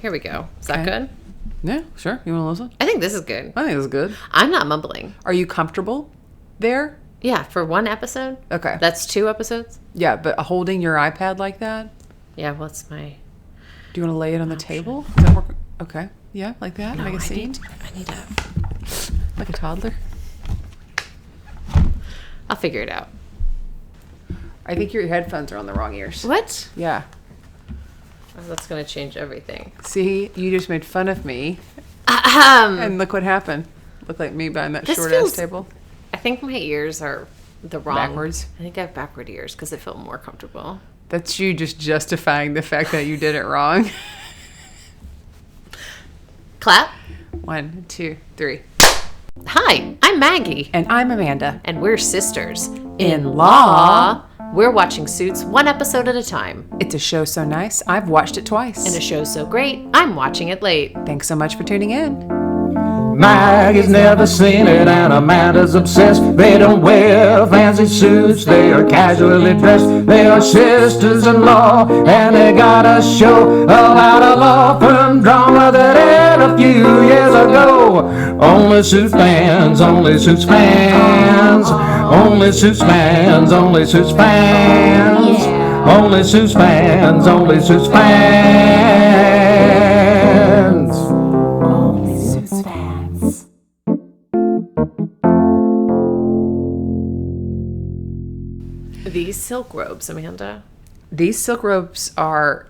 Here we go. Is that good? Yeah, sure. You want to listen? I think this is good. I think this is good. I'm not mumbling. Are you comfortable there? Yeah, for one episode. Okay. That's 2 episodes? Yeah, but holding your iPad like that? Yeah, what's my... Do you want to lay it on the table? Does that work? Okay. Yeah, like that? No, Make a scene? I need a... Like a toddler? I'll figure it out. I think your headphones are on the wrong ears. What? Yeah. Oh, that's going to change everything. See, you just made fun of me. And And look what happened. Look like me behind that short-ass table. I think my ears are the wrong... Backwards? I think I have backward ears because they feel more comfortable. That's you just justifying the fact that you did it wrong. Clap. 1, 2, 3. Hi, I'm Maggie. And I'm Amanda. And we're sisters. In law. We're watching Suits 1 episode at a time. It's a show so nice, I've watched it twice. And a show so great, I'm watching it late. Thanks so much for tuning in. Maggie's never seen it and Amanda's obsessed. They don't wear fancy suits, they are casually dressed. They are sisters-in-law and they got a show about a law firm drama that aired a few years ago. Only Suits fans, only Suits fans. Only Suits fans, only Suits fans. Only Suits fans, only Suits fans. Only Suits fans. These silk robes, Amanda. These silk robes are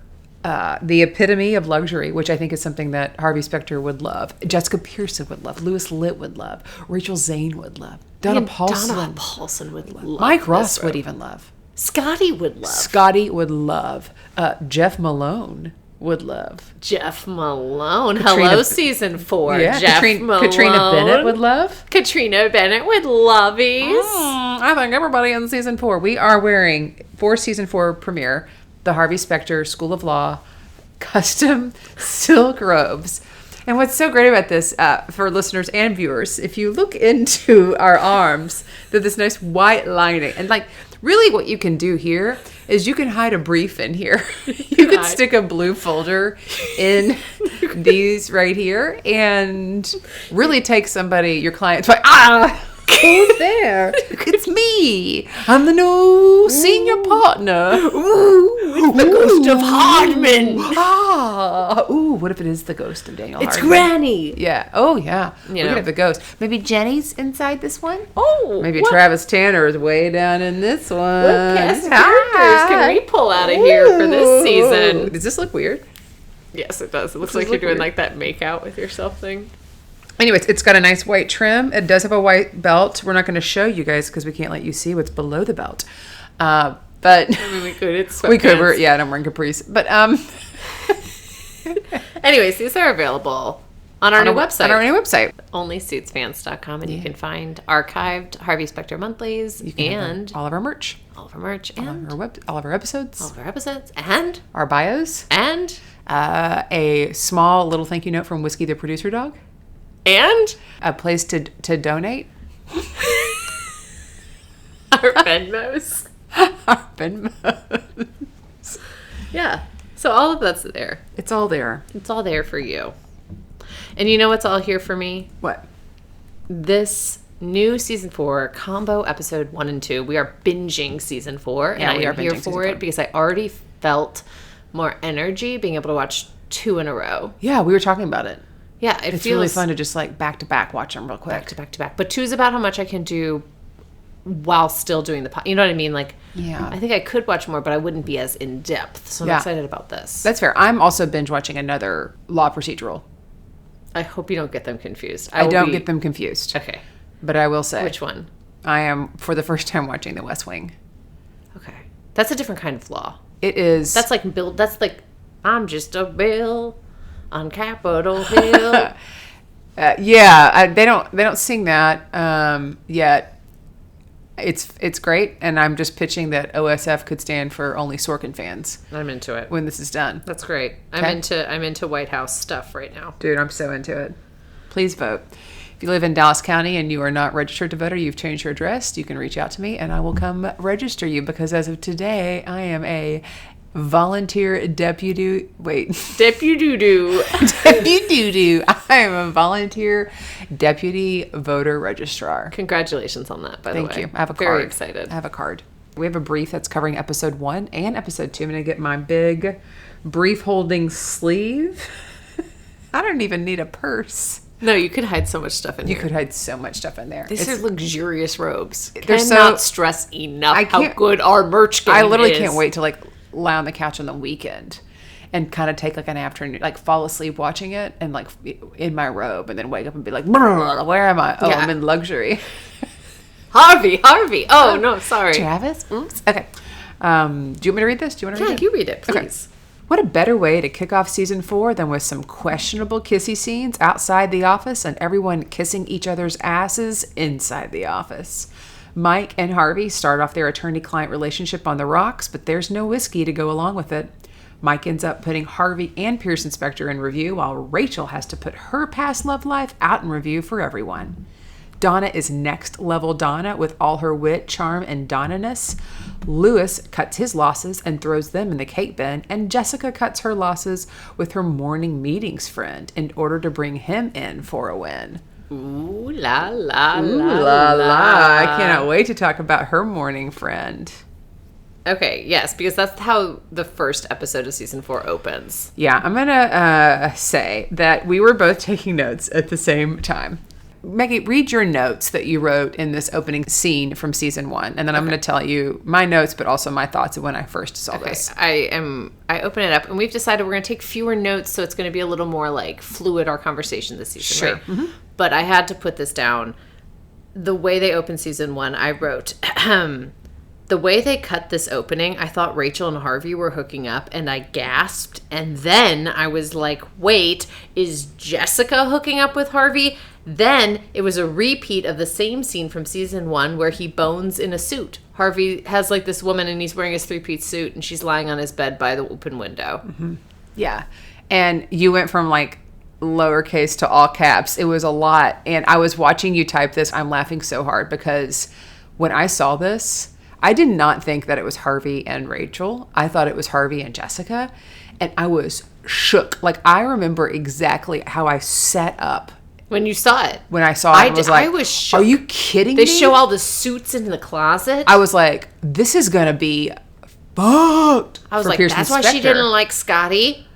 the epitome of luxury, which I think is something that Harvey Specter would love. Jessica Pearson would love. Louis Litt would love. Rachel Zane would love. Donna Paulson would love. Mike Ross would even love. Scotty would love. Scotty would love. Jeff Malone would love. Jeff Malone. Hello, season 4. Yeah, Jeff Malone. Katrina Bennett would love. Katrina Bennett would lovies. I think everybody in season 4. We are wearing, for season 4 premiere, the Harvey Specter School of Law custom silk robes. And what's so great about this, for listeners and viewers, if you look into our arms, they're this nice white lining. And like, really what you can do here is you can hide a brief in here. You can stick a blue folder in these right here and really take somebody, your client's like, who's there? It's me. I'm the new senior partner. Ooh, the ghost of Hardman. What if it is the ghost of Daniel It's Hardman? Granny. Yeah. Oh, yeah. You We know. could have the ghost. Maybe Jenny's inside this one? Oh. Maybe what, Travis Tanner is way down in this one. What cast of characters can we pull out of here for this season? Does this look weird? Yes, it does. It looks Does like it you're look doing weird? like that make out with yourself thing. Anyways, it's got a nice white trim. It does have a white belt. We're not going to show you guys because we can't let you see what's below the belt. But I mean, we could. It's we could. sweatpants. Yeah, I'm wearing capris. But Anyways, these are available on our new website. On our new website. onlysuitsfans.com, and you can find archived Harvey Specter monthlies and all of our merch, all of our merch and all of our episodes, all of our episodes and our bios, and a small little thank you note from Whiskey the Producer Dog, and a place to donate. our Venmos. Our Venmos. Yeah. So all of that's there. It's all there. It's all there for you. And you know what's all here for me? What? This new season 4 combo episode 1 and 2. We are binging season 4, and I am here for it because I already felt more energy being able to watch 2 in a row. Yeah, we were talking about it. Yeah, It's feels really fun to just like back to back watch them real quick. back to back to back. But 2 is about how much I can do while still doing the you know what I mean? Like, Yeah. I think I could watch more, but I wouldn't be as in depth. So I'm Yeah. excited about this. That's fair. I'm also binge watching another law procedural. I hope you don't get them confused. I don't get them confused. Okay. But I will say. Which one? I am, for the first time, watching The West Wing. Okay. That's a different kind of law. It is. That's like I'm just a bill on Capitol Hill. they don't sing that yet. It's great, and I'm just pitching that OSF could stand for only Sorkin fans I'm into it. when this is done. That's great. Okay. I'm into White House stuff right now. Dude, I'm so into it. Please vote. If you live in Dallas County and you are not registered to vote or you've changed your address, you can reach out to me and I will come register you, because as of today, I am a volunteer deputy. Deputy-doo. Deputy. I am a volunteer deputy voter registrar. Congratulations on that, by the way. Thank you. I have a card. Very excited. I have a card. We have a brief that's covering episode 1 and episode 2. I'm going to get my big brief holding sleeve. I don't even need a purse. No, you could hide so much stuff in here. You could hide so much stuff in there. These are luxurious robes. They're Cannot stress enough how good our merch game is. I literally can't wait to like lie on the couch on the weekend and kind of take like an afternoon, like fall asleep watching it and like in my robe and then wake up and be like, where am I? Oh, yeah. I'm in luxury. Harvey. Oh, no, sorry. Travis? Oops. Okay. Do you want me to read this? Do you want to read it? Yeah, you read it, please. Okay. What a better way to kick off season 4 than with some questionable kissy scenes outside the office and everyone kissing each other's asses inside the office. Mike and Harvey start off their attorney-client relationship on the rocks, but there's no whiskey to go along with it. Mike ends up putting Harvey and Pearson Specter in review, while Rachel has to put her past love life out in review for everyone. Donna is next level Donna with all her wit, charm, and Donna-ness. Lewis cuts his losses and throws them in the cake bin, and Jessica cuts her losses with her morning meetings friend in order to bring him in for a win. Ooh la la Ooh la la la. la. I cannot wait to talk about her morning friend. Okay, yes, because that's how the first episode of season 4 opens. Yeah, I'm going to say that we were both taking notes at the same time. Maggie, read your notes that you wrote in this opening scene from season 1, and then I'm going to tell you my notes, but also my thoughts of when I first saw this. I open it up, and we've decided we're going to take fewer notes, so it's going to be a little more like fluid, our conversation this season, sure. Right? Mm-hmm. But I had to put this down. The way they open season 1, I wrote, the way they cut this opening, I thought Rachel and Harvey were hooking up, and I gasped, and then I was like, wait, is Jessica hooking up with Harvey? Then it was a repeat of the same scene from season 1 where he bones in a suit. Harvey has like this woman and he's wearing his 3-piece suit and she's lying on his bed by the open window. Mm-hmm. Yeah. And you went from like lowercase to all caps. It was a lot. And I was watching you type this. I'm laughing so hard because when I saw this, I did not think that it was Harvey and Rachel. I thought it was Harvey and Jessica. And I was shook. Like I remember exactly how I set up. When you saw it. When I saw it, I was shook. Are you kidding me? They show all the suits in the closet. I was like, this is going to be fucked. I was like, that's why she didn't like Scotty.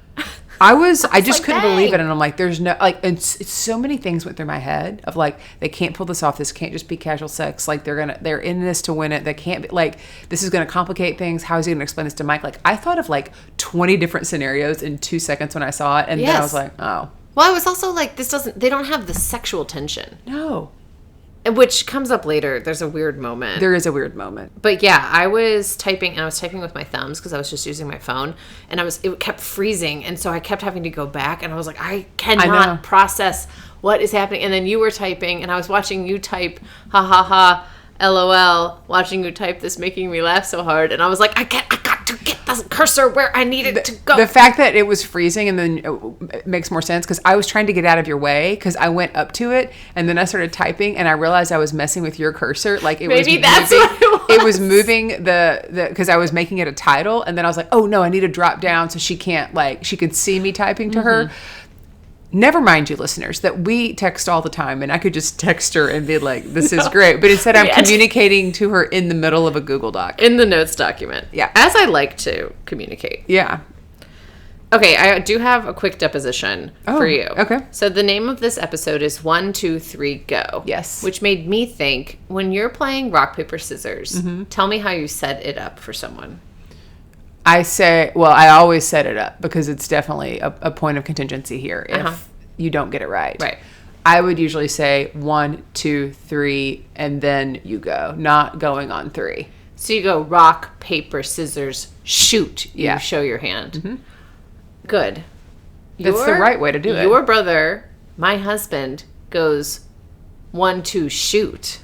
I just couldn't believe it. And I'm like, there's no, like, it's so many things went through my head of like, they can't pull this off. This can't just be casual sex. Like they're in this to win it. They can't be like, this is going to complicate things. How is he going to explain this to Mike? Like I thought of like 20 different scenarios in 2 seconds when I saw it. And then I was like, oh. Well, I was also like, they don't have the sexual tension. No. Which comes up later. There's a weird moment. There is a weird moment. But yeah, I was typing with my thumbs because I was just using my phone and it kept freezing. And so I kept having to go back and I was like, I cannot process what is happening. And then you were typing and I was watching you type, ha ha ha, LOL, watching you type this, making me laugh so hard. And I was like, I got to get the cursor where I need it to go. The fact that it was freezing and then it makes more sense because I was trying to get out of your way because I went up to it and then I started typing and I realized I was messing with your cursor. Like Maybe that's what it was. It was moving the because I was making it a title and then I was like, oh no, I need to drop down so she can't she could see me typing to her. Never mind you listeners that we text all the time and I could just text her and be like, this is great. But instead I'm communicating to her in the middle of a Google Doc. In the notes document. Yeah. As I like to communicate. Yeah. Okay, I do have a quick deposition for you. Okay. So the name of this episode is 1, 2, 3, Go. Yes. Which made me think, when you're playing rock, paper, scissors, tell me how you set it up for someone. I always set it up because it's definitely a point of contingency here if you don't get it right. Right. I would usually say 1, 2, 3, and then you go, not going on 3. So you go rock, paper, scissors, shoot. Yeah. You show your hand. Mm-hmm. Good. That's the right way to do it. Your brother, my husband, goes 1, 2, shoot.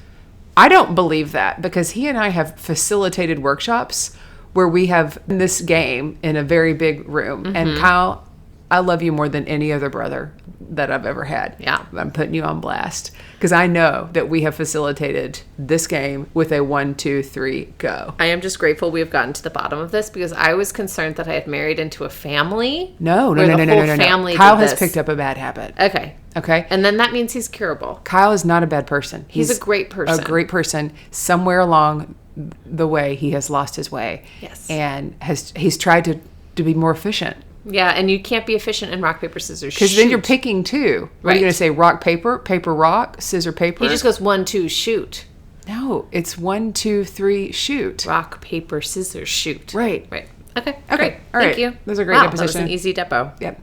I don't believe that because he and I have facilitated workshops where we have this game in a very big room. And Kyle, I love you more than any other brother. that I've ever had. Yeah. I'm putting you on blast because I know that we have facilitated this game with a 1, 2, 3, go. I am just grateful we have gotten to the bottom of this because I was concerned that I had married into a family. No. Kyle has picked up a bad habit. Okay. And then that means he's curable. Kyle is not a bad person. He's a great person. A great person. Somewhere along the way, he has lost his way. Yes. And he's tried to be more efficient. Yeah, and you can't be efficient in rock, paper, scissors, shoot. Because then you're picking two. What are you going to say? Rock, paper, paper, rock, scissor, paper? He just goes 1, 2, shoot. No, it's 1, 2, 3, shoot. Rock, paper, scissors, shoot. Right. Okay, great. All right. Thank you. Those are great deposition. deposition. That was an easy depo. Yep.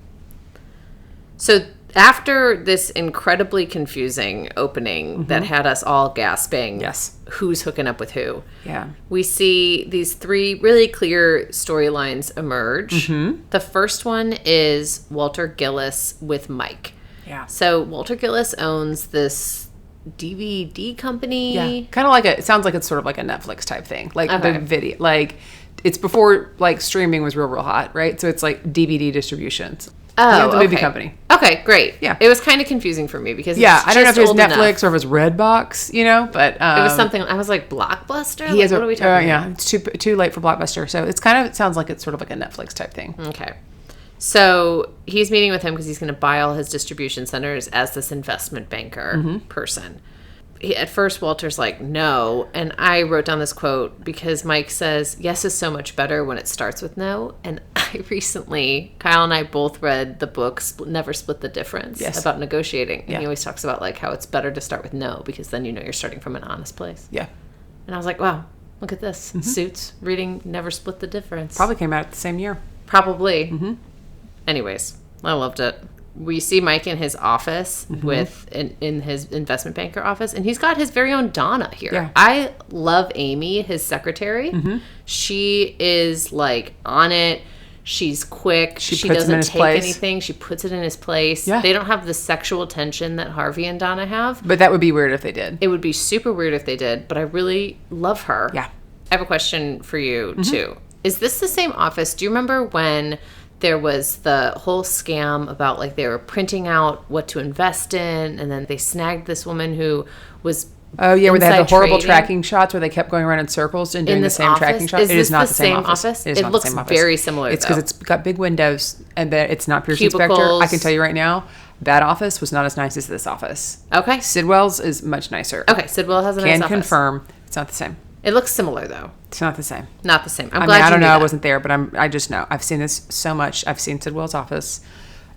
So after this incredibly confusing opening that had us all gasping, yes, who's hooking up with who? Yeah. We see these 3 really clear storylines emerge. The first one is Walter Gillis with Mike. Yeah. So Walter Gillis owns this DVD company. Yeah. Kind of like it sounds like it's sort of like a Netflix type thing. Like the video, like it's before like streaming was real hot, right? So it's like DVD distributions. Oh, the movie company. Okay, great. Yeah. It was kind of confusing for me because I don't know if it was Netflix enough. or if it was Redbox, but it was something. I was like Blockbuster. What are we talking about? Yeah, it's too late for Blockbuster. So it's kind of it sounds like it's sort of like a Netflix type thing. Okay. So he's meeting with him because he's going to buy all his distribution centers as this investment banker person. At first, Walter's like, no. And I wrote down this quote because Mike says, yes is so much better when it starts with no. And Kyle and I both read the book Never Split the Difference about negotiating. And he always talks about like how it's better to start with no because then you're starting from an honest place. Yeah. And I was like, wow, look at this. Suits, reading Never Split the Difference. Probably came out at the same year. Probably. Anyways, I loved it. We see Mike in his office in his investment banker office, and he's got his very own Donna here. Yeah. I love Amy, his secretary. She is like on it. She's quick. She doesn't take anything. She puts it in his place. Yeah. They don't have the sexual tension that Harvey and Donna have. But that would be weird if they did. It would be super weird if they did, but I really love her. Yeah. I have a question for you, too. Is this the same office? Do you remember when there was the whole scam about like they were printing out what to invest in, and then they snagged this woman who was where they had the horrible trading. tracking shots where they kept going around in circles and doing the same tracking shot. It is not the same office. It looks very similar. It's because it's got big windows and that it's not Pearson Specter. I can tell you right now, that office was not as nice as this office. Okay. Sidwell's is much nicer. Okay, Sidwell has a nice office. Can confirm it's not the same. It looks similar though. It's not the same. Not the same. I'm glad I you don't knew know. that. I wasn't there, but I just know. I've seen this so much. I've seen Sidwell's office,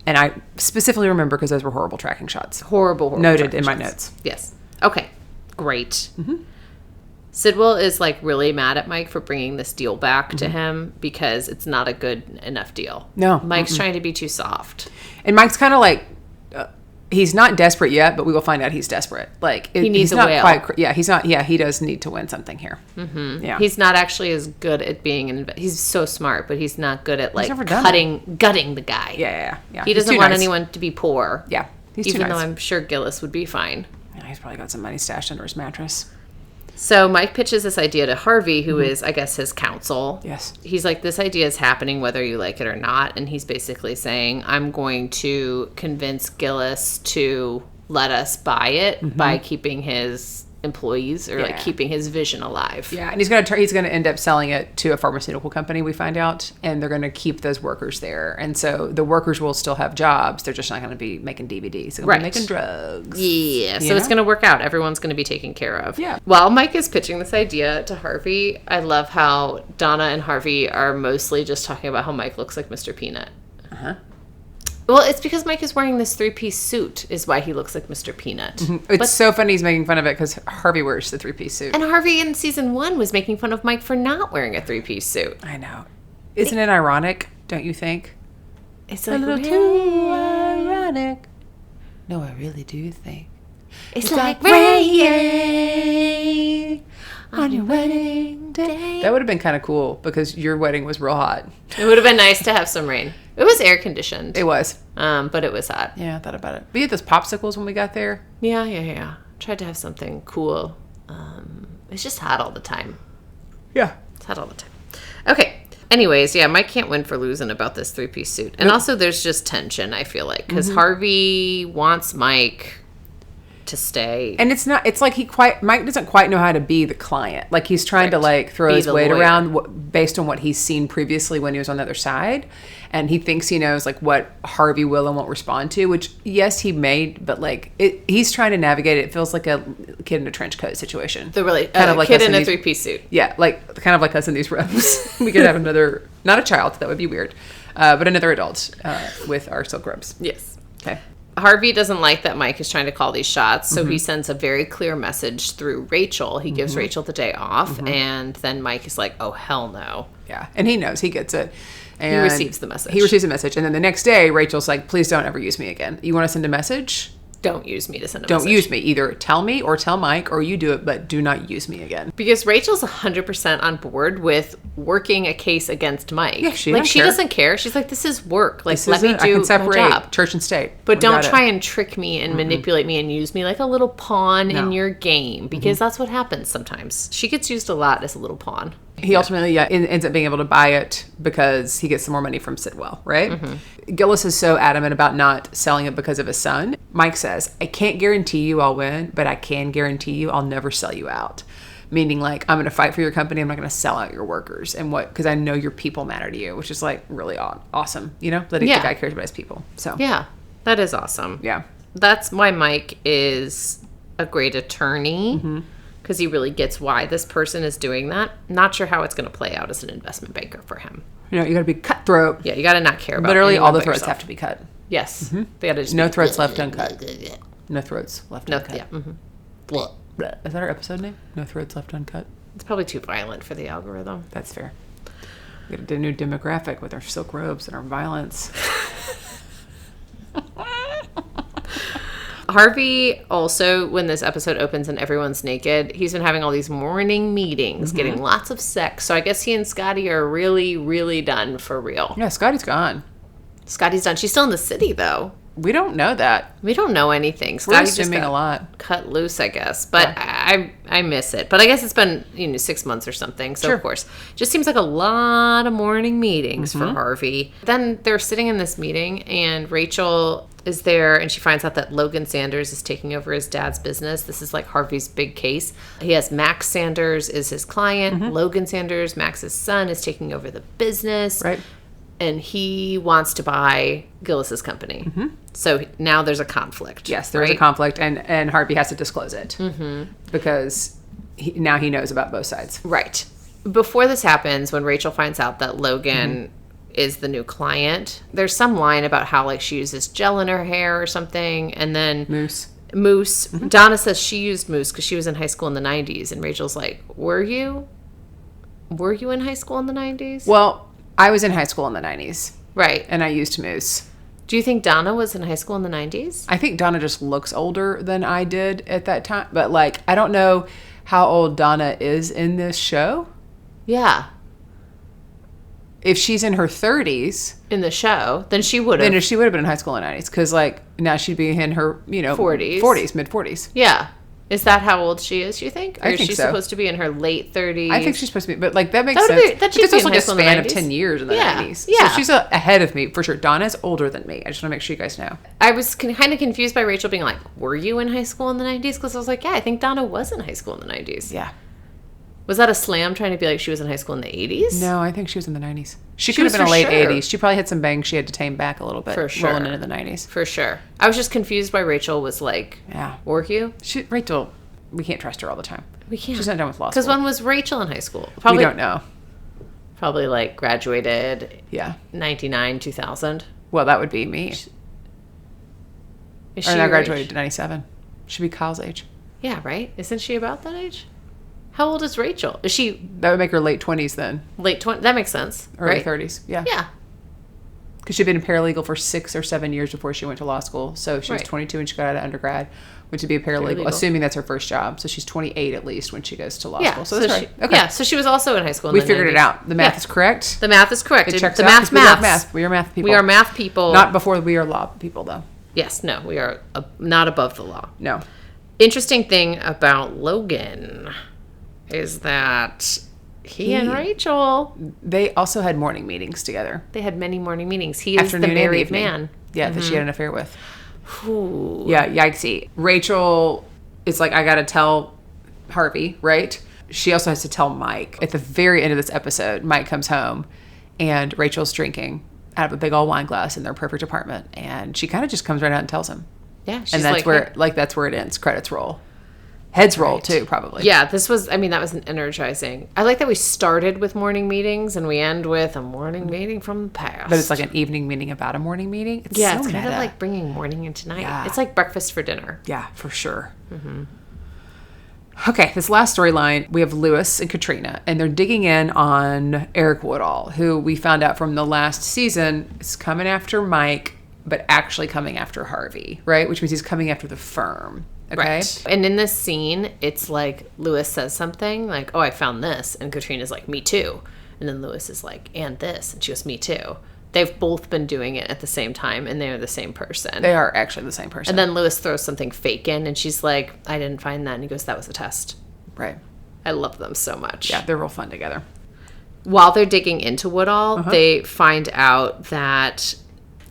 and I specifically remember because those were horrible tracking shots. Horrible noted in my shots. notes. Yes. Okay. Great. Sidwell is like really mad at Mike for bringing this deal back to him because it's not a good enough deal. No. Mike's trying to be too soft. And Mike's kind of like, he's not desperate yet, but we will find out he's desperate. Like he needs he's a whale. He's not. Yeah, he does need to win something here. Yeah, he's not actually as good at being he's so smart, but he's not good at like gutting the guy. Yeah. He doesn't want anyone to be poor. Yeah, he's even too nice. though I'm sure Gillis would be fine. Yeah, he's probably got some money stashed under his mattress. So Mike pitches this idea to Harvey, who is, I guess, his counsel. Yes. He's like, this idea is happening whether you like it or not. And he's basically saying, I'm going to convince Gillis to let us buy it by keeping his employees or like keeping his vision alive. Yeah, and he's going to end up selling it to a pharmaceutical company, we find out, and they're going to keep those workers there. And so the workers will still have jobs. They're just not going to be making DVDs. They're going to be making drugs. Yeah, so it's going to work out. Everyone's going to be taken care of. Yeah. While Mike is pitching this idea to Harvey, I love how Donna and Harvey are mostly just talking about how Mike looks like Mr. Peanut. Well, it's because Mike is wearing this 3-piece suit is why he looks like Mr. Peanut. It's so funny he's making fun of it because Harvey wears the 3-piece suit. And Harvey in season 1 was making fun of Mike for not wearing a 3-piece suit. I know. Isn't it ironic, don't you think? It's like a little too ironic. No, I really do think. It's like rain on your wedding day. That would have been kind of cool because your wedding was real hot. It would have been nice to have some rain. It was air conditioned. It was. But it was hot. Yeah, I thought about it. We had those popsicles when we got there. Yeah. Tried to have something cool. It's just hot all the time. Yeah. It's hot all the time. Okay. Anyways, yeah, Mike can't win for losing about this 3-piece suit. And also there's just tension, I feel like, because Harvey wants Mike to stay. And it's like Mike doesn't quite know how to be the client. Like he's trying to like throw his weight lawyer around based on what he's seen previously when he was on the other side. And he thinks he knows like what Harvey will and won't respond to, which yes, he may, but like he's trying to navigate it. It feels like a kid in a trench coat situation. The really kind of like kid in a 3-piece suit. Yeah, like kind of like us in these robes. We could have another, not a child, that would be weird, but another adult with our silk robes. Yes. Okay. Harvey doesn't like that Mike is trying to call these shots, so he sends a very clear message through Rachel. He gives Rachel the day off, and then Mike is like, oh, hell no. Yeah, and he knows. He gets it. And he receives the message. He receives the message. And then the next day, Rachel's like, please don't ever use me again. You want to send a message? Don't use me to send a message. Don't use me. Either tell me or tell Mike, or you do it, but do not use me again. Because Rachel's 100% on board with working a case against Mike. Yeah, she doesn't care. She's like, this is work. Like, let me do I can separate my job. church and state. But don't try and trick me and manipulate me and use me like a little pawn in your game. Because that's what happens sometimes. She gets used a lot as a little pawn. He ultimately ends up being able to buy it because he gets some more money from Sidwell, right? Gillis is so adamant about not selling it because of his son. Mike says, I can't guarantee you I'll win, but I can guarantee you I'll never sell you out. Meaning like, I'm going to fight for your company. I'm not going to sell out your workers. And because I know your people matter to you, which is like really awesome, you know, that the guy cares about his people. So yeah, that is awesome. Yeah. That's why Mike is a great attorney. Because he really gets why this person is doing that. Not sure how it's going to play out as an investment banker for him. You know, you got to be cutthroat. Yeah, you got to not care about literally all the throats have to be cut. Yes. They got to just no throats left uncut. No throats left uncut. Yeah. Is that our episode name? No throats left uncut. It's probably too violent for the algorithm. That's fair. We got a new demographic with our silk robes and our violence. Harvey also, when this episode opens and everyone's naked, he's been having all these morning meetings, getting lots of sex. So I guess he and Scotty are really, really done for real. Yeah, Scotty's gone. Scotty's done. She's still in the city, though. We don't know that. We don't know anything. We're assuming a lot. Cut loose, I guess. But I miss it. But I guess it's been 6 months or something. So, of course, just seems like a lot of morning meetings for Harvey. Then they're sitting in this meeting, and Rachel is there, and she finds out that Logan Sanders is taking over his dad's business. This is like Harvey's big case. He has Max Sanders is his client. Logan Sanders, Max's son, is taking over the business. Right. And he wants to buy Gillis's company. So now there's a conflict. Yes, there's a conflict, and Harvey has to disclose it because now he knows about both sides. Right. Before this happens, when Rachel finds out that Logan is the new client, there's some line about how like she uses gel in her hair or something, and then Mousse. Donna says she used Mousse because she was in high school in the 90s, and Rachel's like, were you in high school in the 90s? Well, I was in high school in the 90s. Right. And I used Mousse. Do you think Donna was in high school in the 90s? I think Donna just looks older than I did at that time. But, like, I don't know how old Donna is in this show. Yeah. If she's in her 30s. In the show, then she would have. Then she would have been in high school in the 90s. Because, like, now she'd be in her, 40s. Mid-40s. Yeah. Is that how old she is, you think? Or I think is she so. supposed to be in her late 30s? I think she's supposed to be, but like that makes sense. That there's also like a school span of 10 years in the 90s. Yeah. So she's ahead of me, for sure. Donna's older than me. I just want to make sure you guys know. I was kind of confused by Rachel being like, were you in high school in the 90s? Because I was like, yeah, I think Donna was in high school in the 90s. Yeah. Was that a slam trying to be like she was in high school in the 80s? No, I think she was in the 90s. She could have been a late 80s. She probably had some bangs she had to tame back a little bit. For sure. Rolling into the 90s. For sure. I was just confused why Rachel was like, were you? Rachel, we can't trust her all the time. We can't. She's not done with law school. Because when was Rachel in high school? Probably, we don't know. Probably like graduated 99, 2000. Well, that would be me. Is she I graduated in 97. She'd be Kyle's age. Yeah, right? Isn't she about that age? How old is Rachel? Is she... That would make her late 20s then. Late 20s. That makes sense. Early 30s. Yeah. Yeah. Because she'd been a paralegal for 6 or 7 years before she went to law school. So she was 22 when she got out of undergrad, went to be a paralegal, assuming that's her first job. So she's 28 at least when she goes to law school. So that's right. Okay. Yeah, so she was also in high school in we the figured 90s. it out. The math is correct. The math is correct. It checks the out. math We love math. We are math people. We are math people. Not before we are law people, though. Yes, no, we are not above the law. No. Interesting thing about Logan is that He and Rachel. They also had morning meetings together. They had many morning meetings. He is the married man. Yeah, that she had an affair with. Ooh. Yeah, yikesy. Rachel is like, I got to tell Harvey, right? She also has to tell Mike. At the very end of this episode, Mike comes home and Rachel's drinking out of a big old wine glass in their perfect apartment. And she kind of just comes right out and tells him. Yeah. And that's that's where it ends. Credits roll. Heads roll too, probably. Yeah, that was an energizing. I like that we started with morning meetings and we end with a morning meeting from the past. But it's like an evening meeting about a morning meeting. It's so it's kind of like bringing morning into night. Yeah. It's like breakfast for dinner. Yeah, for sure. Mm-hmm. Okay, this last storyline, we have Lewis and Katrina, and they're digging in on Eric Woodall, who we found out from the last season is coming after Mike, but actually coming after Harvey, right? Which means he's coming after the firm. Okay. Right. And in this scene, it's like Lewis says something like, oh, I found this. And Katrina's like, me too. And then Lewis is like, and this. And she goes, me too. They've both been doing it at the same time, and they're the same person. They are actually the same person. And then Lewis throws something fake in, and she's like, I didn't find that. And he goes, that was a test. Right. I love them so much. Yeah, they're real fun together. While they're digging into Woodall, they find out that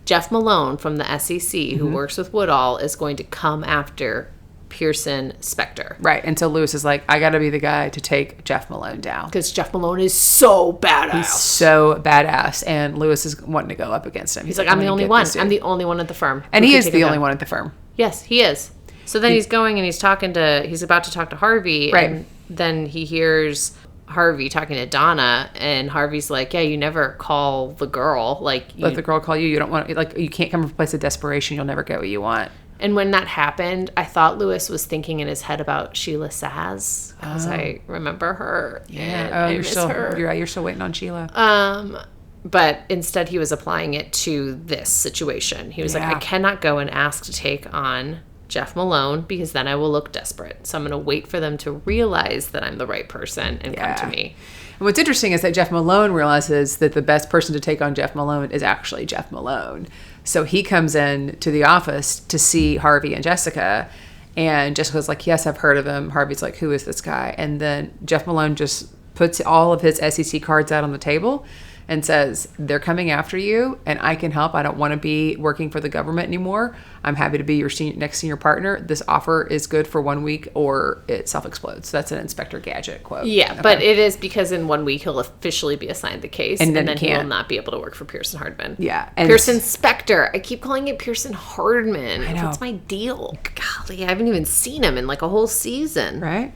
Jeff Malone from the SEC, who works with Woodall, is going to come after Pearson Specter. Right. And so Lewis is like, I got to be the guy to take Jeff Malone down. Because Jeff Malone is so badass. He's so badass. And Lewis is wanting to go up against him. He's like, I'm the only one. I'm the only one at the firm. And he is the only one at the firm. Yes, he is. So then he's going and he's about to talk to Harvey. Right. And then he hears Harvey talking to Donna, and Harvey's like, yeah, you never call the girl. Like, let the girl call you. You don't want, like, you can't come from a place of desperation. You'll never get what you want. And when that happened, I thought Lewis was thinking in his head about Sheila Saz, because I remember her. Yeah. You're still waiting on Sheila. But instead he was applying it to this situation. He was like, I cannot go and ask to take on Jeff Malone because then I will look desperate. So I'm going to wait for them to realize that I'm the right person and come to me. And what's interesting is that Jeff Malone realizes that the best person to take on Jeff Malone is actually Jeff Malone. So he comes in to the office to see Harvey and Jessica. And Jessica's like, yes, I've heard of him. Harvey's like, who is this guy? And then Jeff Malone just puts all of his SEC cards out on the table and says, they're coming after you and I can help. I don't want to be working for the government anymore. I'm happy to be your next senior partner. This offer is good for 1 week or it self-explodes. That's an Inspector Gadget quote. Yeah, okay. But it is because in 1 week he'll officially be assigned the case and then he will not be able to work for Pearson Hardman. Yeah. And Pearson Specter. I keep calling it Pearson Hardman. I know. What's my deal? Golly, I haven't even seen him in like a whole season. Right.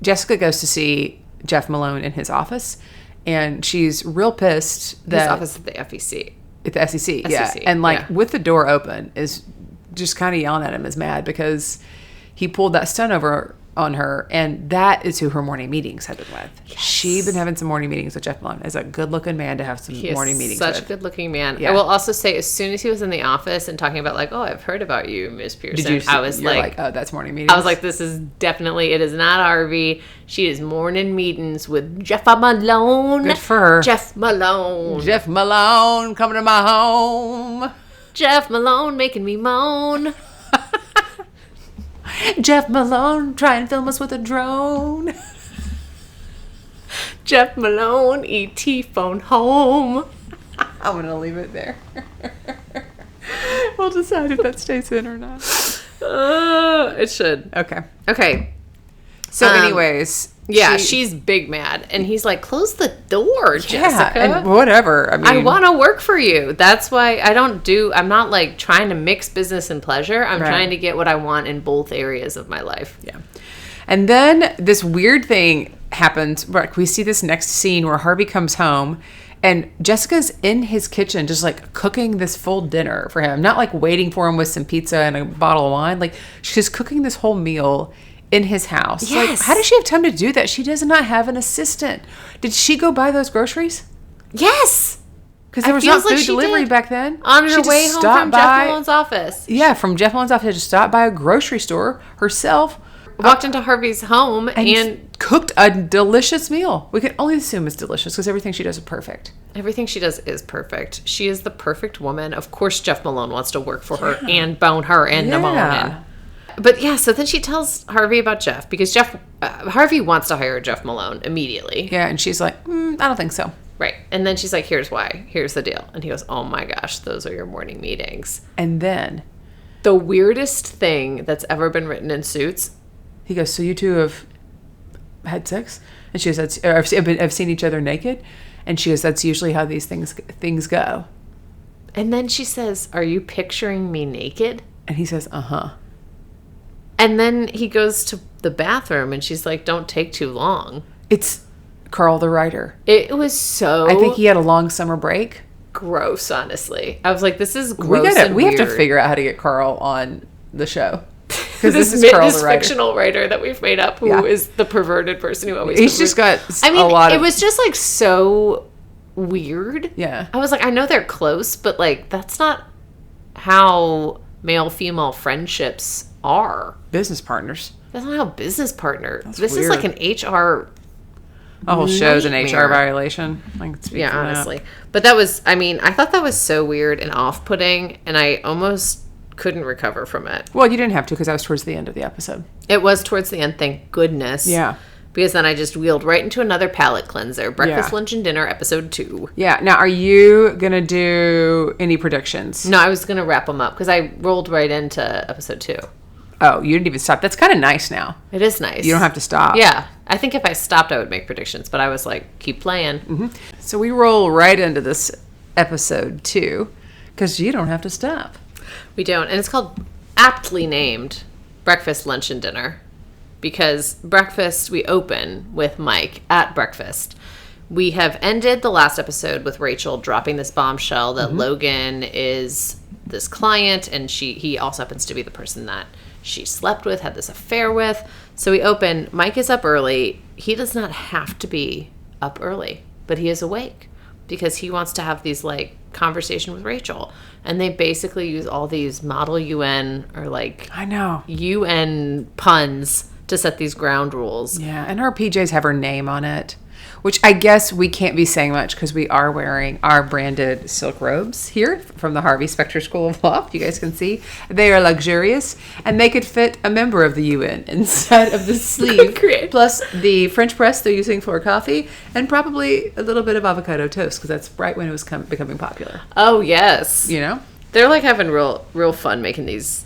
Jessica goes to see Jeff Malone in his office. And she's real pissed that... His office at the FEC. At the SEC, yeah. And with the door open, is just kind of yelling at him, is mad because he pulled that stunt over on her. And that is who her morning meetings have been with. Yes. She's been having some morning meetings with Jeff Malone. Is a good-looking man to have some morning meetings with. Such a good-looking man. Yeah. I will also say, as soon as he was in the office and talking about like, oh, I've heard about you, Miss Pearson. I was like, oh, that's morning meetings. I was like, this is definitely, it is not Harvey. She is morning meetings with Jeff Malone. Good for her. Jeff Malone. Jeff Malone coming to my home. Jeff Malone making me moan. Jeff Malone trying to film us with a drone. Jeff Malone, E.T. phone home. I'm going to leave it there. We'll decide if that stays in or not. It should. Okay. So anyways. Yeah, she's big mad. And he's like, close the door, Jessica. And whatever. I mean, I want to work for you. That's why I'm not like trying to mix business and pleasure. I'm trying to get what I want in both areas of my life. Yeah. And then this weird thing happens. We see this next scene where Harvey comes home and Jessica's in his kitchen just like cooking this full dinner for him. Not like waiting for him with some pizza and a bottle of wine. Like she's cooking this whole meal in his house. Yes. Like, how does she have time to do that? She does not have an assistant. Did she go buy those groceries? Yes. Because there was not food delivery back then. On her way home from Jeff Malone's office. Yeah, from Jeff Malone's office. She just stopped by a grocery store herself. Walked into Harvey's home and cooked a delicious meal. We can only assume it's delicious because everything she does is perfect. Everything she does is perfect. She is the perfect woman. Of course, Jeff Malone wants to work for her and bone her in the morning. But yeah, so then she tells Harvey about Jeff because Harvey wants to hire Jeff Malone immediately. Yeah, and she's like, I don't think so. Right. And then she's like, here's why. Here's the deal. And he goes, oh my gosh, those are your morning meetings. And then the weirdest thing that's ever been written in Suits. He goes, so you two have had sex? And she goes, I've seen each other naked. And she goes, that's usually how these things go. And then she says, are you picturing me naked? And he says, uh-huh. And then he goes to the bathroom and she's like, don't take too long. It's Carl the writer. It was so... I think he had a long summer break. Gross, honestly. I was like, this is gross We have to weird. figure out how to get Carl on the show. Because this is Carl the writer. Fictional writer that we've made up who is the perverted person who always... He's just got a lot of... It was just like so weird. Yeah. I was like, I know they're close, but like, that's not how male-female friendships are. Business partners. That's not how business partner. This is like an HR... The whole show's an HR violation. Yeah, honestly. But that was, I thought that was so weird and off-putting, and I almost couldn't recover from it. Well, you didn't have to because I was towards the end of the episode. It was towards the end, thank goodness. Yeah. Because then I just wheeled right into another palate cleanser. Breakfast, lunch, and dinner, episode 2. Yeah. Now, are you going to do any predictions? No, I was going to wrap them up because I rolled right into episode 2. Oh, you didn't even stop. That's kind of nice now. It is nice. You don't have to stop. Yeah. I think if I stopped, I would make predictions. But I was like, keep playing. Mm-hmm. So we roll right into this episode 2 because you don't have to stop. We don't. And it's called, aptly named, Breakfast, Lunch, and Dinner. Because breakfast, we open with Mike at breakfast. We have ended the last episode with Rachel dropping this bombshell that Logan is this client, and he also happens to be the person that she slept with, had this affair with. So we open, Mike is up early. He does not have to be up early, but he is awake because he wants to have these like conversation with Rachel. And they basically use all these model UN or like I know UN puns to set these ground rules. Yeah, and her PJs have her name on it, which I guess we can't be saying much because we are wearing our branded silk robes here from the Harvey Specter School of Law. You guys can see. They are luxurious, and they could fit a member of the UN inside of the sleeve. Great. Plus the French press they're using for coffee, and probably a little bit of avocado toast because that's right when it was becoming popular. Oh, yes. You know? They're like having real fun making these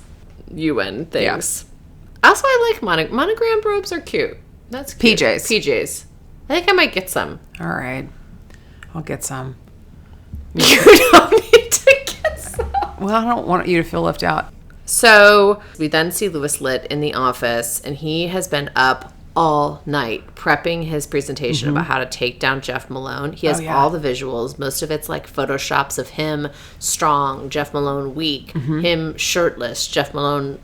UN things. Yeah. Also, I like monogram robes are cute. That's cute. PJs. I think I might get some. All right. I'll get some. You don't need to get some. Well, I don't want you to feel left out. So we then see Louis Litt in the office, and he has been up all night prepping his presentation about how to take down Jeff Malone. He has all the visuals. Most of it's like photoshops of him strong, Jeff Malone weak, him shirtless, Jeff Malone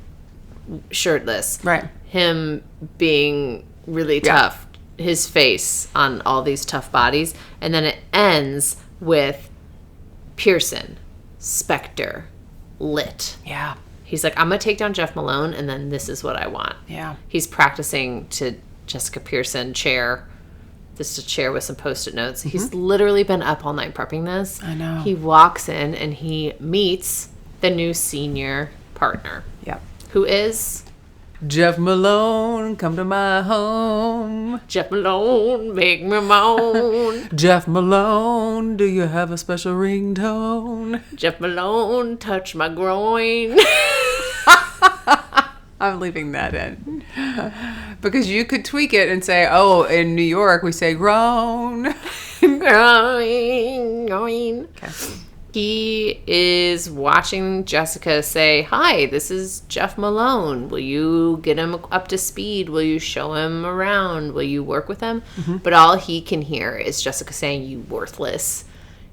shirtless. Right. Him being really tough. His face on all these tough bodies. And then it ends with Pearson, Specter, Litt. Yeah. He's like, I'm going to take down Jeff Malone, and then this is what I want. Yeah. He's practicing to Jessica Pearson chair. This is a chair with some Post-it notes. He's literally been up all night prepping this. I know. He walks in, and he meets the new senior partner. Yep. Who is... Jeff Malone, come to my home. Jeff Malone, make me moan. Jeff Malone, do you have a special ringtone? Jeff Malone, touch my groin. I'm leaving that in. Because you could tweak it and say, oh, in New York, we say groan. Groin. Okay. He is watching Jessica say, hi, this is Jeff Malone. Will you get him up to speed? Will you show him around? Will you work with him? But all he can hear is Jessica saying, you worthless.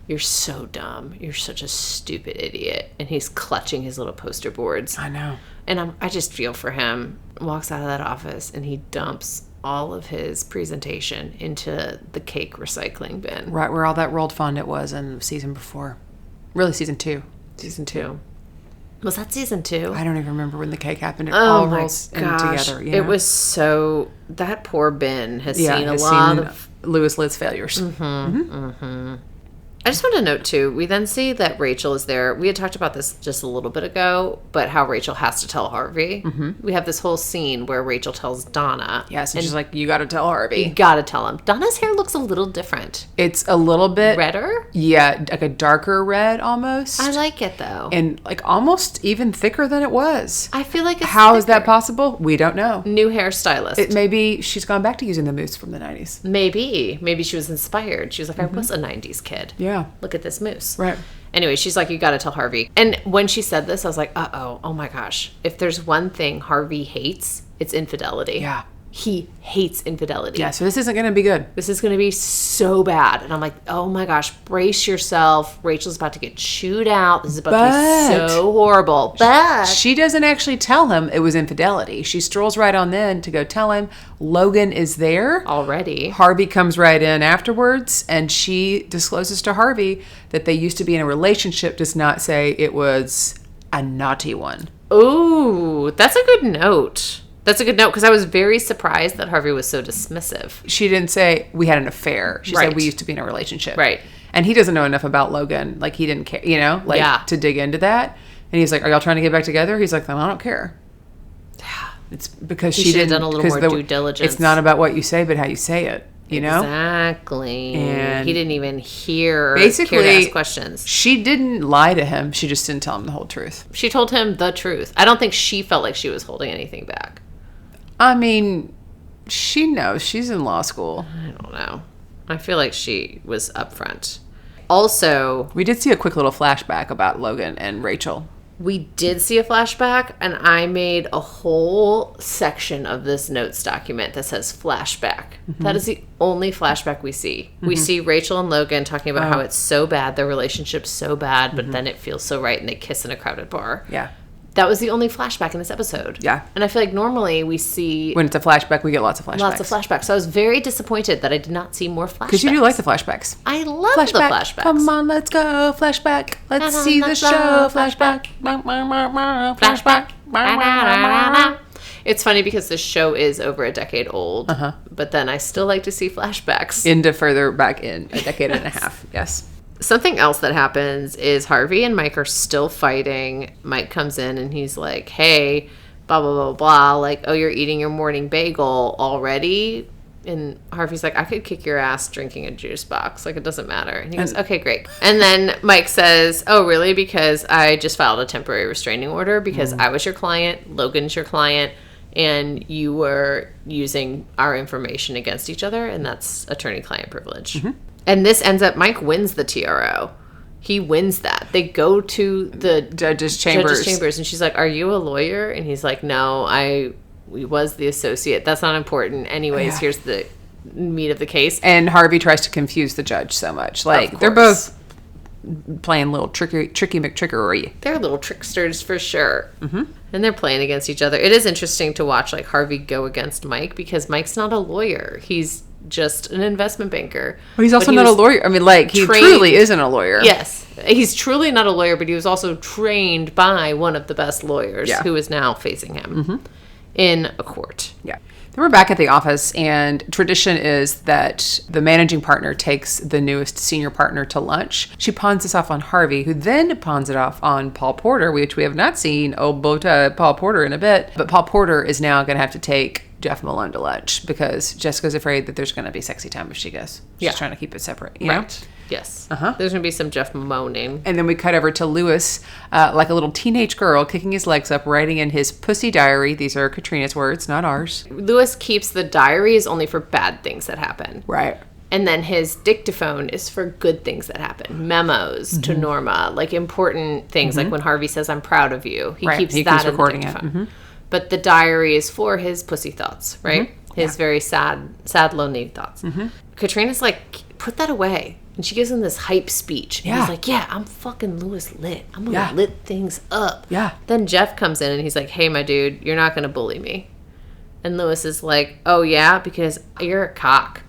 You're so dumb. You're such a stupid idiot. And he's clutching his little poster boards. I know. And I just feel for him. Walks out of that office and he dumps all of his presentation into the cake recycling bin. Right where all that rolled fondant was in the season before. Really, season 2. Season 2. Was that season 2? I don't even remember when the cake happened. It all rolls in together. You know? It was so... That poor bin has seen a lot of... Louis Litt's failures. I just want to note, too, we then see that Rachel is there. We had talked about this just a little bit ago, but how Rachel has to tell Harvey. Mm-hmm. We have this whole scene where Rachel tells Donna. Yes, and she's like, you got to tell Harvey. You got to tell him. Donna's hair looks a little different. It's a little bit... redder? Yeah, like a darker red almost. I like it, though. And like almost even thicker than it was. I feel like it's How thicker. Is that possible? We don't know. New hairstylist. Maybe she's gone back to using the mousse from the 90s. Maybe she was inspired. She was like, I was a 90s kid. Yeah. Look at this mousse. Right. Anyway, she's like, you got to tell Harvey. And when she said this, I was like, oh my gosh. If there's one thing Harvey hates, it's infidelity. Yeah. He hates infidelity. Yeah, so this isn't going to be good. This is going to be so bad. And I'm like, oh my gosh, brace yourself. Rachel's about to get chewed out. This is about to be so horrible. But she doesn't actually tell him it was infidelity. She strolls right on in to go tell him. Logan is there already. Harvey comes right in afterwards, and she discloses to Harvey that they used to be in a relationship, does not say it was a naughty one. Ooh, that's a good note. That's a good note, because I was very surprised that Harvey was so dismissive. She didn't say we had an affair. She Right. said we used to be in a relationship. Right. And he doesn't know enough about Logan. Like, he didn't care, to dig into that. And he's like, are y'all trying to get back together? He's like, I don't care. It's because she should have didn't done a little more due diligence. It's not about what you say, but how you say it. You know? Exactly. And he didn't even hear basically, care to ask questions. She didn't lie to him. She just didn't tell him the whole truth. She told him the truth. I don't think she felt like she was holding anything back. I mean, she knows. She's in law school. I don't know. I feel like she was upfront. Also, we did see a quick little flashback about Logan and Rachel. We did see a flashback, and I made a whole section of this notes document that says flashback. Mm-hmm. That is the only flashback we see. Mm-hmm. We see Rachel and Logan talking about how it's so bad, their relationship's so bad, but then it feels so right, and they kiss in a crowded bar. Yeah. That was the only flashback in this episode. Yeah. And I feel like normally we see... when it's a flashback, we get lots of flashbacks. Lots of flashbacks. So I was very disappointed that I did not see more flashbacks. Because you do like the flashbacks. I love the flashbacks. Come on, let's go. Flashback. Let's see the show. Flashback. Flashback. It's funny because the show is over a decade old. But then I still like to see flashbacks. Into further back in a decade and a half. Yes. Something else that happens is Harvey and Mike are still fighting. Mike comes in and he's like, hey, blah, blah, blah, blah. Like, oh, you're eating your morning bagel already? And Harvey's like, I could kick your ass drinking a juice box. Like, it doesn't matter. And he goes, okay, great. And then Mike says, oh, really? Because I just filed a temporary restraining order because I was your client, Logan's your client, and you were using our information against each other, and that's attorney-client privilege. Mm-hmm. And this ends up, Mike wins the TRO. He wins that. They go to the judge's chambers. And she's like, are you a lawyer? And he's like, no, I was the associate. That's not important. Anyways, here's the meat of the case. And Harvey tries to confuse the judge so much. Like, they're both playing little tricky McTrickery. They're little tricksters for sure. Mm-hmm. And they're playing against each other. It is interesting to watch, like, Harvey go against Mike because Mike's not a lawyer. He's just an investment banker. Well, he's also not a lawyer. I mean, like, he truly isn't a lawyer. Yes. He's truly not a lawyer, but he was also trained by one of the best lawyers who is now facing him in a court. Yeah. Then we're back at the office, and tradition is that the managing partner takes the newest senior partner to lunch. She pawns this off on Harvey, who then pawns it off on Paul Porter, which we have not seen Paul Porter in a bit. But Paul Porter is now going to have to take Jeff Malone to lunch because Jessica's afraid that there's going to be sexy time if she goes. She's trying to keep it separate. You know? Yes. There's going to be some Jeff moaning. And then we cut over to Lewis, like a little teenage girl, kicking his legs up, writing in his pussy diary. These are Katrina's words, not ours. Lewis keeps the diaries only for bad things that happen. Right. And then his dictaphone is for good things that happen. Memos to Norma, like important things, like when Harvey says, I'm proud of you. He keeps that in the dictaphone. But the diary is for his pussy thoughts, right? His very sad, lonely thoughts. Katrina's like, put that away. And she gives him this hype speech. And he's like, yeah, I'm fucking Lewis lit. I'm going to lit things up. Yeah. Then Jeff comes in and he's like, hey, my dude, you're not going to bully me. And Lewis is like, oh, yeah? Because you're a cock.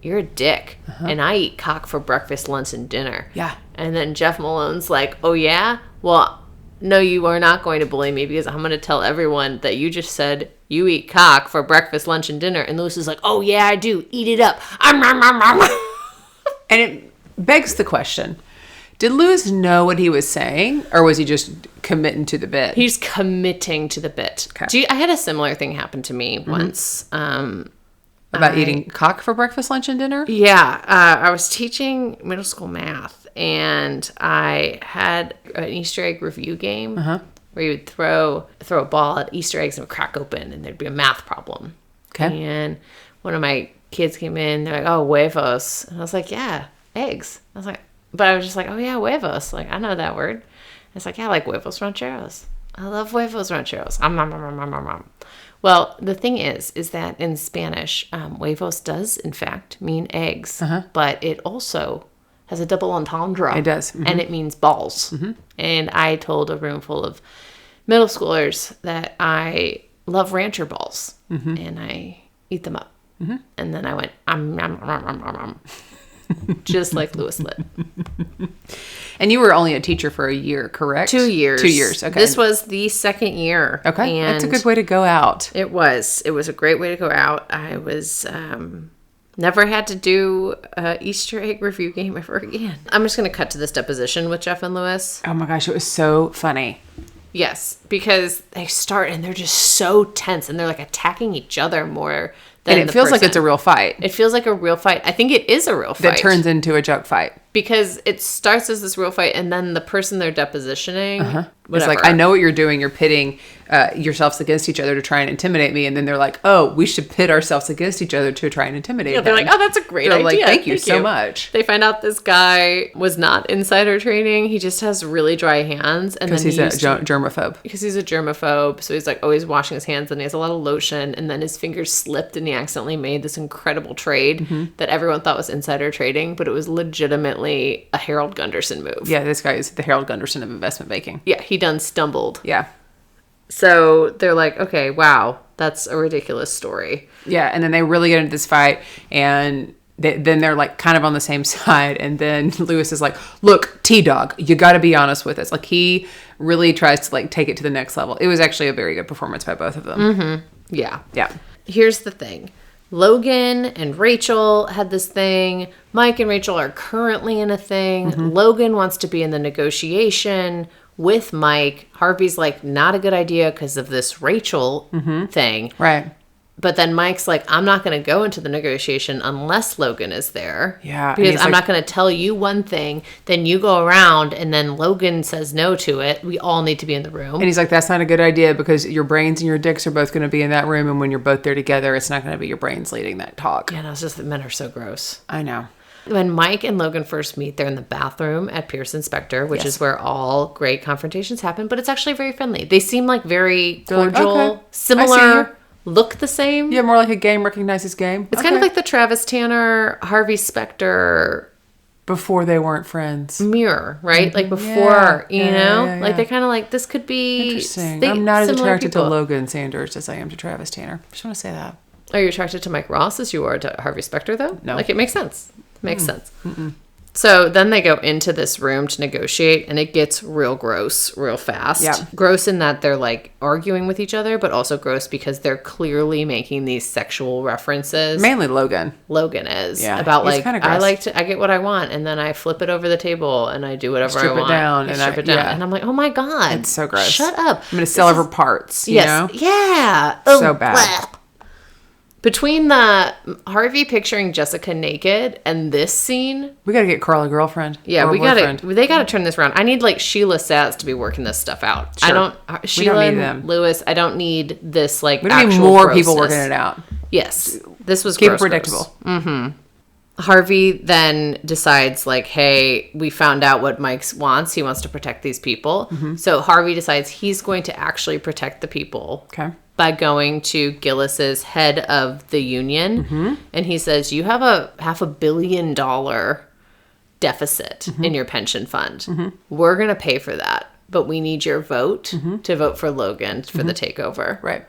You're a dick. And I eat cock for breakfast, lunch, and dinner. Yeah. And then Jeff Malone's like, oh, yeah? Well, no, you are not going to bully me because I'm going to tell everyone that you just said you eat cock for breakfast, lunch, and dinner. And Lewis is like, oh, yeah, I do. Eat it up. And begs the question. Did Lewis know what he was saying, or was he just committing to the bit? He's committing to the bit. Okay. I had a similar thing happen to me once. About eating cock for breakfast, lunch, and dinner? Yeah. I was teaching middle school math, and I had an Easter egg review game where you would throw a ball at Easter eggs and it would crack open, and there'd be a math problem. Okay. And one of my kids came in, they're like, oh, huevos. And I was like, yeah, eggs. I was like, but I was just like, oh, yeah, huevos. Like, I know that word. And it's like, yeah, I like huevos rancheros. I love huevos rancheros. Well, the thing is that in Spanish, huevos does, in fact, mean eggs. But it also has a double entendre. It does. And it means balls. And I told a room full of middle schoolers that I love rancher balls. And I eat them up. And then I went, just like Lewis lit. And you were only a teacher for a year, correct? 2 years. 2 years, okay. This was the second year. Okay, and that's a good way to go out. It was. It was a great way to go out. I was never had to do a Easter egg review game ever again. I'm just going to cut to this deposition with Jeff and Lewis. Oh my gosh, it was so funny. Yes, because they start and they're just so tense and they're like attacking each other more than And it feels like it's a real fight. It feels like a real fight. I think it is a real fight. That turns into a joke fight. Because it starts as this real fight, and then the person they're depositioning, It's like, I know what you're doing. You're pitting yourselves against each other to try and intimidate me. And then they're like, oh, we should pit ourselves against each other to try and intimidate them. They're like, oh, that's a great idea. Like, thank you so much. They find out this guy was not insider trading. He just has really dry hands. Because he's a germaphobe. Because he's a germaphobe. So he's like always washing his hands, and he has a lot of lotion. And then his fingers slipped, and he accidentally made this incredible trade that everyone thought was insider trading, but it was legitimately a Harold Gunderson move. Yeah, this guy is the Harold Gunderson of investment banking. Yeah, he done stumbled. Yeah. So they're like, okay, wow, that's a ridiculous story. Yeah, and then they really get into this fight, and then they're like kind of on the same side. And then Lewis is like, look, T-Dog, you got to be honest with us. Like, he really tries to like take it to the next level. It was actually a very good performance by both of them. Yeah. Yeah. Here's the thing. Logan and Rachel had this thing. Mike and Rachel are currently in a thing. Logan wants to be in the negotiation with Mike. Harvey's like, not a good idea because of this Rachel thing. Right. But then Mike's like, I'm not going to go into the negotiation unless Logan is there. Yeah. Because I'm not going to tell you one thing, then you go around, and then Logan says no to it. We all need to be in the room. And he's like, that's not a good idea because your brains and your dicks are both going to be in that room. And when you're both there together, it's not going to be your brains leading that talk. Yeah, no, it's just that men are so gross. I know. When Mike and Logan first meet, they're in the bathroom at Pierce and Specter, which is where all great confrontations happen. But it's actually very friendly. They seem like very cordial, like, okay, similar, look the same. Yeah, more like a game recognizes game. It's kind of like the Travis Tanner, Harvey Specter. Before they weren't friends. Mirror, right? Like before, you know? Yeah. Like they're kind of like, this could be... Interesting. I'm not as attracted to Logan Sanders as I am to Travis Tanner. Just want to say that. Are you attracted to Mike Ross as you are to Harvey Specter, though? No. Like, it makes sense. Makes sense. So then they go into this room to negotiate, and it gets real gross real fast. Yeah. Gross in that they're like arguing with each other, but also gross because they're clearly making these sexual references. Mainly Logan. Logan is. Yeah. About like, I get what I want, and then I flip it over the table, and I do whatever I want. Strip it down. Yeah. And I'm like, oh my God. It's so gross. Shut up. I'm going to sell her parts, you know? Yeah. So bad. Bleh. Between the Harvey picturing Jessica naked and this scene, we gotta get Carl a girlfriend. Yeah, they gotta turn this around. I need like Sheila Satz to be working this stuff out. Sure. Sheila and Lewis. I don't need this like. We don't need more people working it out. Yes, this was keep it predictable. Harvey then decides like, hey, we found out what Mike wants. He wants to protect these people. So Harvey decides he's going to actually protect the people. Okay. By going to Gillis's head of the union. And he says, you have a $500 million deficit in your pension fund. We're going to pay for that, but we need your vote to vote for Logan for the takeover. Right.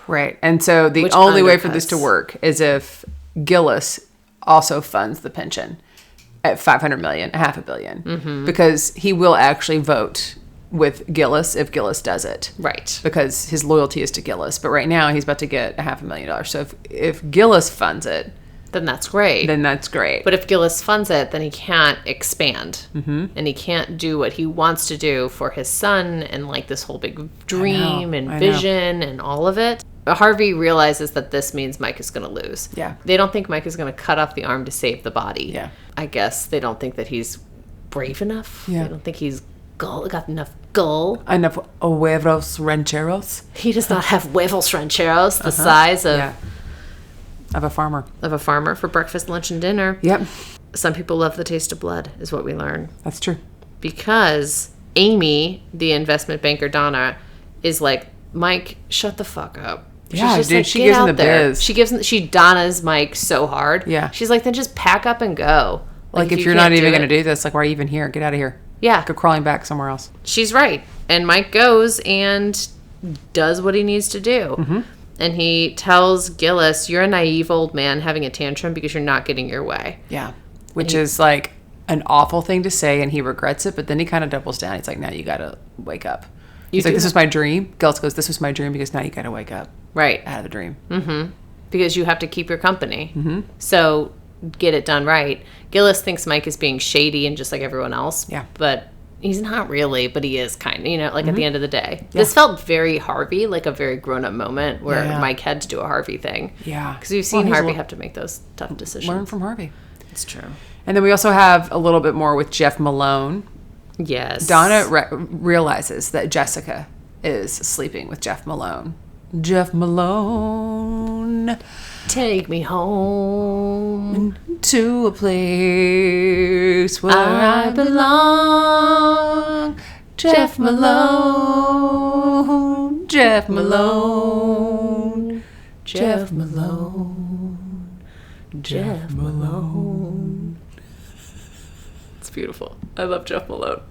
Right. And so the only way for this to work is if Gillis also funds the pension at $500 million, $500 million, because he will actually vote with Gillis if Gillis does it. Right. Because his loyalty is to Gillis. But right now he's about to get $500 million. So if Gillis funds it, then that's great. But if Gillis funds it, then he can't expand. Mm-hmm. And he can't do what he wants to do for his son and like this whole big dream and vision and all of it. Harvey realizes that this means Mike is going to lose. Yeah. They don't think Mike is going to cut off the arm to save the body. Yeah. I guess they don't think that he's brave enough. Yeah. They don't think he's got enough gall. Enough huevos rancheros. He does not have huevos rancheros the size of a farmer. Of a farmer for breakfast, lunch, and dinner. Yep. Some people love the taste of blood, is what we learn. That's true. Because Amy, the investment banker Donna, is like, Mike, shut the fuck up. Yeah, She's just dude, like, she get gives him out the there. biz. She Donna's Mike so hard. Yeah. She's like, then just pack up and go. Like if you're not even going to do this, like, why are you even here? Get out of here. Yeah. Go crawling back somewhere else. She's right. And Mike goes and does what he needs to do. Mm-hmm. And he tells Gillis, you're a naive old man having a tantrum because you're not getting your way. Yeah. Which is like an awful thing to say, and he regrets it, but then he kind of doubles down. He's like, now you got to wake up. He's like, this was my dream. Gillis goes, this was my dream because now you got to wake up. Right. Out of the dream. Mm-hmm. Because you have to keep your company. Mm-hmm. So get it done right. Gillis thinks Mike is being shady and just like everyone else. Yeah. But he's not really, but he is kind of, like at the end of the day. Yeah. This felt very Harvey, like a very grown-up moment where Mike had to do a Harvey thing. Yeah. Because we've seen Harvey have to make those tough decisions. Learn from Harvey. It's true. And then we also have a little bit more with Jeff Malone. Yes. Donna realizes that Jessica is sleeping with Jeff Malone. Jeff Malone, take me home to a place where I belong. Jeff Malone, Jeff Malone, Jeff Malone, Jeff Malone. It's beautiful. I love Jeff Malone.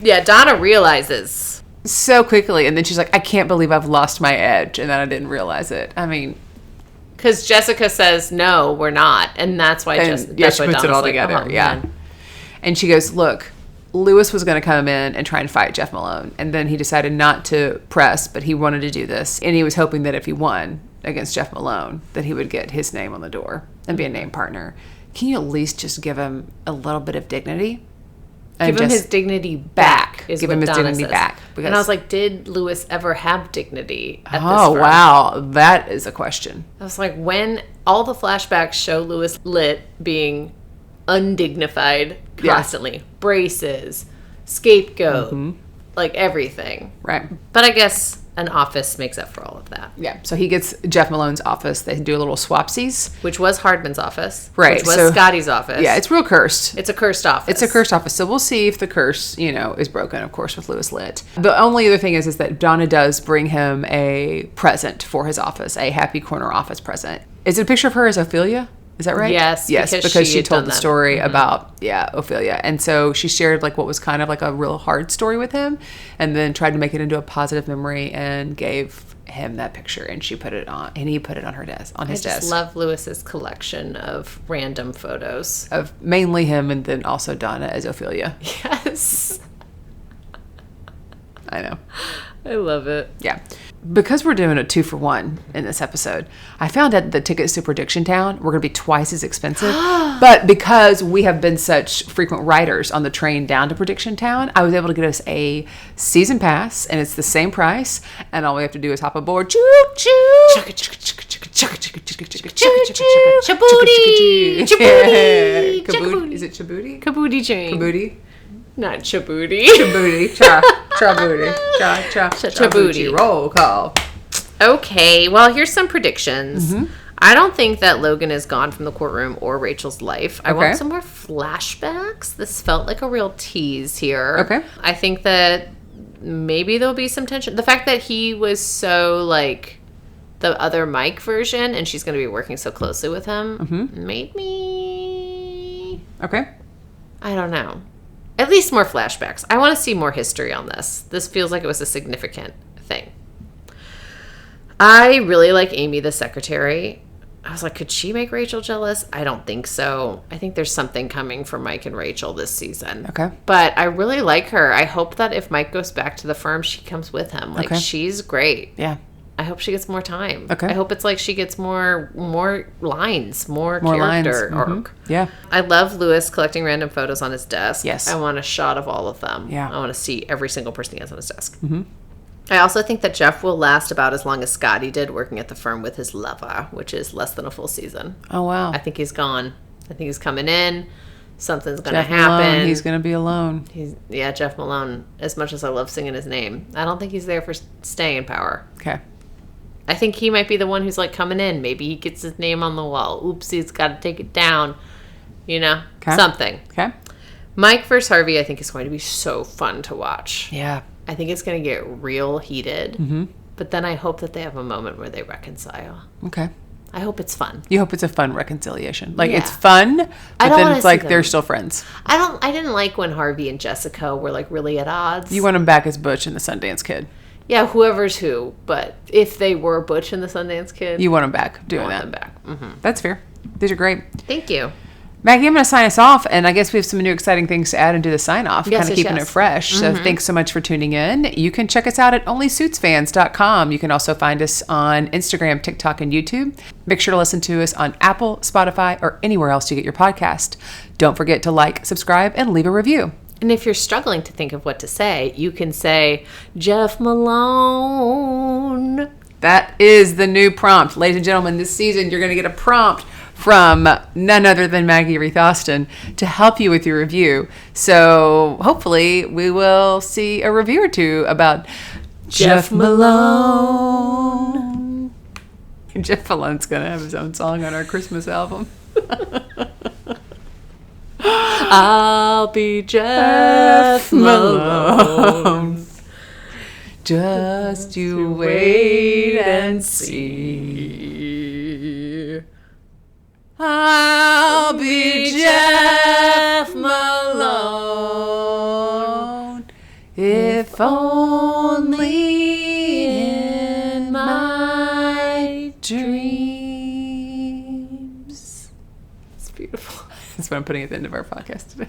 Yeah, Donna realizes so quickly, and then she's like, I can't believe I've lost my edge, and then I didn't realize it. I mean, because Jessica says no, we're not, and that's why she puts it all together. Man. And she goes, look, Lewis was going to come in and try and fight Jeff Malone, and then he decided not to press, but he wanted to do this, and he was hoping that if he won against Jeff Malone, that he would get his name on the door and be a name partner. Can you at least just give him a little bit of dignity? Give him his dignity back. Give him his dignity back. And I was like, did Lewis ever have dignity at this firm? Oh, wow. That is a question. I was like, when all the flashbacks show Lewis Litt being undignified constantly. Braces, scapegoat, like everything. Right. But I guess an office makes up for all of that. Yeah. So he gets Jeff Malone's office. They do a little swapsies. Which was Hardman's office. Right. Which was Scotty's office. Yeah, it's real cursed. It's a cursed office. It's a cursed office. So we'll see if the curse, is broken, of course, with Lewis Litt. The only other thing is that Donna does bring him a present for his office, a Happy Corner office present. Is it a picture of her as Ophelia? Is that right? Yes. Yes, because she told the story about, Ophelia. And so she shared like what was kind of like a real hard story with him and then tried to make it into a positive memory and gave him that picture, and she put it on, and he put it on her desk, on his desk. I just love Lewis's collection of random photos. Of mainly him and then also Donna as Ophelia. Yes. I know. I love it. Yeah. Because we're doing a 2-for-1 in this episode, I found out the tickets to Prediction Town were going to be twice as expensive. But because we have been such frequent riders on the train down to Prediction Town, I was able to get us a season pass, and it's the same price. And all we have to do is hop aboard. Choo choo. Chaboody. Chaboody. Is it Chaboody? Chaboody train. Chaboody. Not Chaboody. Chaboody. Chaboody. Chaboody. Roll call. Okay, well, here's some predictions. I don't think that Logan is gone from the courtroom or Rachel's life. I want some more flashbacks. This felt like a real tease here. Okay. I think that maybe there'll be some tension. The fact that he was so, like, the other Mike version, and she's going to be working so closely with him, made me... Okay. I don't know. At least more flashbacks. I want to see more history on this. This feels like it was a significant thing. I really like Amy, the secretary. I was like, could she make Rachel jealous? I don't think so. I think there's something coming for Mike and Rachel this season. Okay. But I really like her. I hope that if Mike goes back to the firm, she comes with him. Like, she's great. Yeah. I hope she gets more time. Okay. I hope it's like she gets more lines, more character arc. Yeah. I love Lewis collecting random photos on his desk. Yes. I want a shot of all of them. Yeah. I want to see every single person he has on his desk. Mm-hmm. I also think that Jeff will last about as long as Scotty did working at the firm with his lover, which is less than a full season. Oh, wow. I think he's gone. I think he's coming in. Something's going to Jeff happen. Malone, he's going to be alone. Jeff Malone, as much as I love singing his name, I don't think he's there for staying power. Okay. I think he might be the one who's like coming in. Maybe he gets his name on the wall. Oops, he's got to take it down. You know? Okay. Something. Okay. Mike versus Harvey, I think, is going to be so fun to watch. Yeah. I think it's going to get real heated. Mm-hmm. But then I hope that they have a moment where they reconcile. Okay. I hope it's fun. You hope it's a fun reconciliation. Like, Yeah. it's fun, but then it's like they're still friends. I didn't like when Harvey and Jessica were like really at odds. You want them back as Butch and the Sundance Kid. Yeah, whoever's who. But if they were Butch and the Sundance Kid, You want them back doing I that. want them back. Mm-hmm. That's fair. These are great. Thank you. Maggie, I'm going to sign us off, and I guess we have some new exciting things to add and do the sign-off, kind of keeping it fresh. So thanks so much for tuning in. You can check us out at onlysuitsfans.com. You can also find us on Instagram, TikTok, and YouTube. Make sure to listen to us on Apple, Spotify, or anywhere else you get your podcast. Don't forget to like, subscribe, and leave a review. And if you're struggling to think of what to say, you can say, Jeff Malone. That is the new prompt. Ladies and gentlemen, this season you're going to get a prompt from none other than Maggie Rieth Austin to help you with your review. So hopefully we will see a review or two about Jeff Malone. Jeff Malone's going to have his own song on our Christmas album. I'll be Jeff Malone. Just you wait and see. I'll be Jeff Malone, if only in my dreams. It's beautiful. That's what I'm putting at the end of our podcast today.